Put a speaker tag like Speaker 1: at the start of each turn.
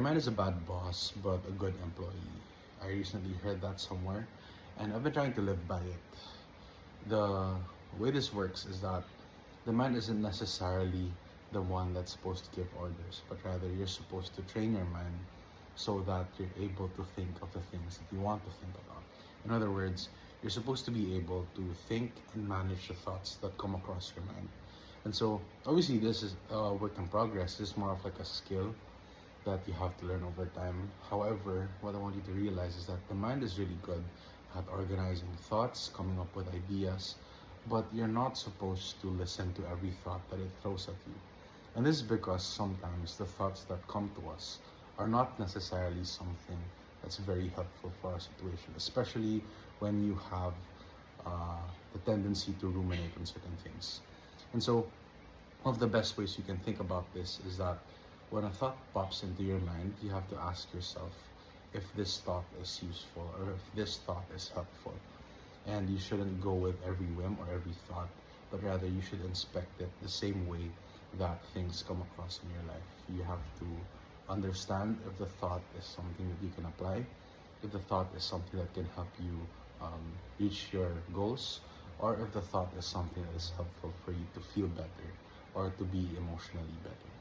Speaker 1: Man is a bad boss, but a good employee. I recently heard that somewhere, and I've been trying to live by it. The way this works is that the man isn't necessarily the one that's supposed to give orders, but rather you're supposed to train your mind so that you're able to think of the things that you want to think about. In other words, you're supposed to be able to think and manage the thoughts that come across your mind. And so, obviously, this is a work in progress. This is more of like a skill that you have to learn over time. However, what I want you to realize is that the mind is really good at organizing thoughts, coming up with ideas, but you're not supposed to listen to every thought that it throws at you. And this is because sometimes the thoughts that come to us are not necessarily something that's very helpful for our situation, especially when you have the tendency to ruminate on certain things. And so, one of the best ways you can think about this is that when a thought pops into your mind, you have to ask yourself if this thought is useful or if this thought is helpful. And you shouldn't go with every whim or every thought, but rather you should inspect it the same way that things come across in your life. You have to understand if the thought is something that you can apply, if the thought is something that can help you reach your goals, or if the thought is something that is helpful for you to feel better or to be emotionally better.